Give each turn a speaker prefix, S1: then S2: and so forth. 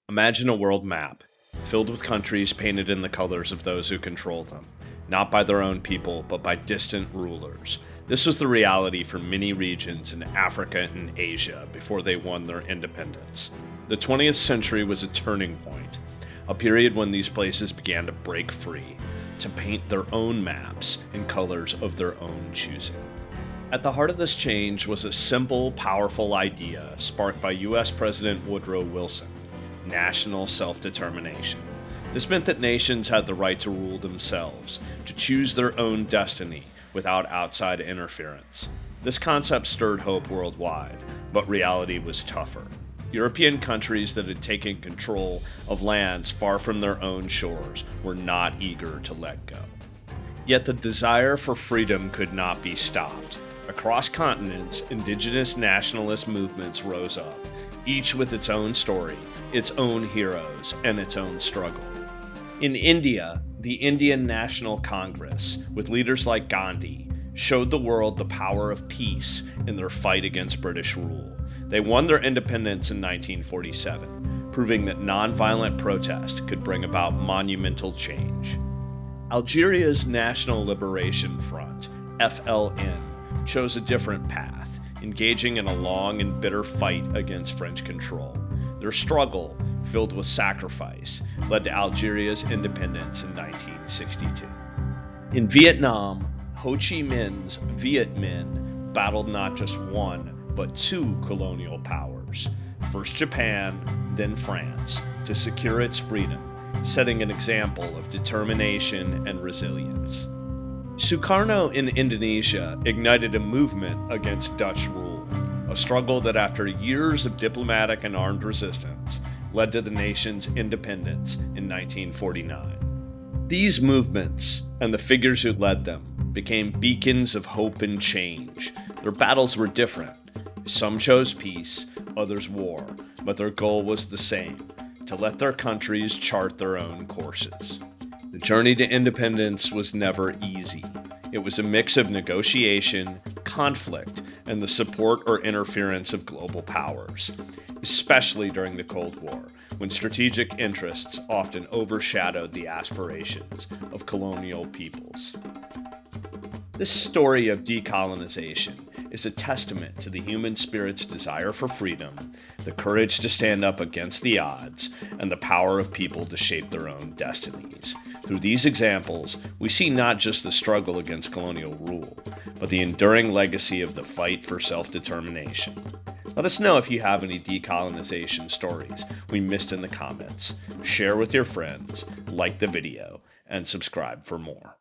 S1: Imagine a world map, filled with countries painted in the colors of those who control them, not by their own people, but by distant rulers. This was the reality for many regions in Africa and Asia before they won their independence. The 20th century was a turning point, a period when these places began to break free, to paint their own maps in colors of their own choosing. At the heart of this change was a simple, powerful idea sparked by U.S. President Woodrow Wilson: national self-determination. This meant that nations had the right to rule themselves, to choose their own destiny without outside interference. This concept stirred hope worldwide, but reality was tougher. European countries that had taken control of lands far from their own shores were not eager to let go. Yet the desire for freedom could not be stopped. Across continents, indigenous nationalist movements rose up, each with its own story, its own heroes, and its own struggle. In India, the Indian National Congress, with leaders like Gandhi, showed the world the power of peace in their fight against British rule. They won their independence in 1947, proving that nonviolent protest could bring about monumental change. Algeria's National Liberation Front, FLN, chose a different path, engaging in a long and bitter fight against French control. Their struggle, filled with sacrifice, led to Algeria's independence in 1962. In Vietnam, Ho Chi Minh's Viet Minh battled not just one, but two colonial powers, first Japan, then France, to secure its freedom, setting an example of determination and resilience. Sukarno in Indonesia ignited a movement against Dutch rule, a struggle that after years of diplomatic and armed resistance led to the nation's independence in 1949. These movements, and the figures who led them, became beacons of hope and change. Their battles were different. Some chose peace, others war, but their goal was the same: to let their countries chart their own courses. The journey to independence was never easy. It was a mix of negotiation, conflict, and the support or interference of global powers, especially during the Cold War, when strategic interests often overshadowed the aspirations of colonial peoples. This story of decolonization is a testament to the human spirit's desire for freedom, the courage to stand up against the odds, and the power of people to shape their own destinies. Through these examples, we see not just the struggle against colonial rule, but the enduring legacy of the fight for self-determination. Let us know if you have any decolonization stories we missed in the comments. Share with your friends, like the video, and subscribe for more.